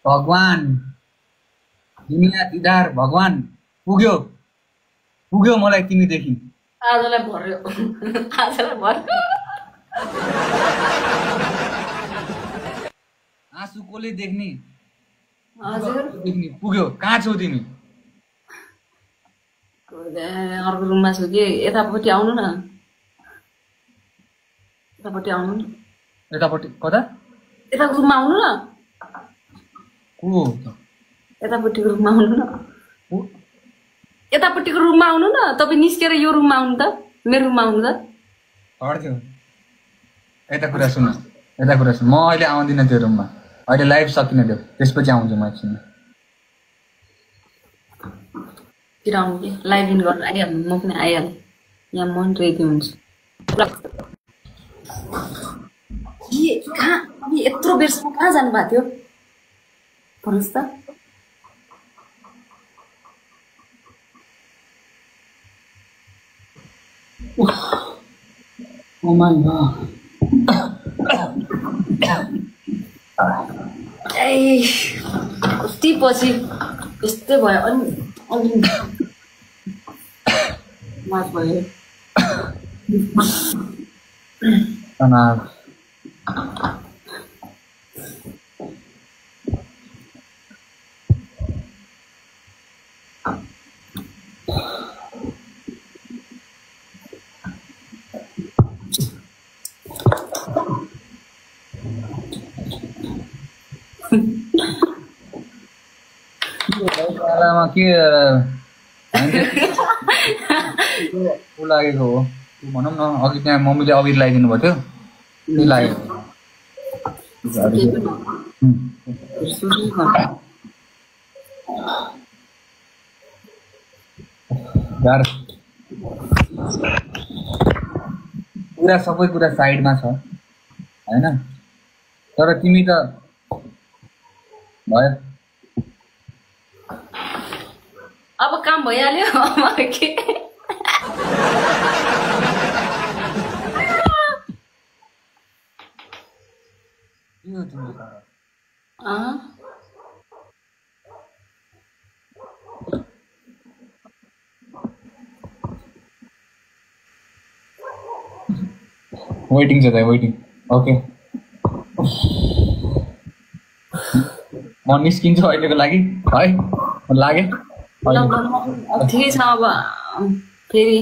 भगवान दुनिया दिदार भगवान पुग्यो पुग्यो मलाई तिमीदेखि आजलाई भर्यो आँसु कसले देख्ने हजुर देख्ने पुग्यो कहाँ छौ तिमी अर्को रुममा छु कि यतापट्टि आउनु न यतापट्टि आउनु न यतापट्टि कता यताको रुममा आउनु न को यतापट्टिको रुममा आउनु न को यतापट्टिको रुममा आउनु न तपाईँ निस्केर यो रुममा आउनु त मेरो रुममा आउनु त हट्थ्यो यता कुरा सुन म अहिले आउँदिनँ त्यो रुममा अहिले लाइभ सकिन त्यो त्यसपछि आउँछु म एकछिनमातिर आउनु कि लाइभ इन गर्नु आइहाल्नु म पनि आइहालेँ यहाँ म पनि रेडी हुन्छु कहाँ यत्रो बेरसम्म कहाँ जानुभएको थियो भन्नुहोस् त Oh my god. ए कति पछि यस्तै भयो अनि मास भयो तनाव के लागेको हो भनौँ न अघि त्यहाँ मम्मीले अबिर लगाइदिनु भएको थियो त्यो लागेको पुरा सबै कुरा साइडमा छ हैन तर तिमी त भयो अब काम भइहाल्यो अब के वेटिङ छ त वेटिङ ओके म निस्किन्छु अहिलेको लागि है लागे ठिकै छ अब फेरि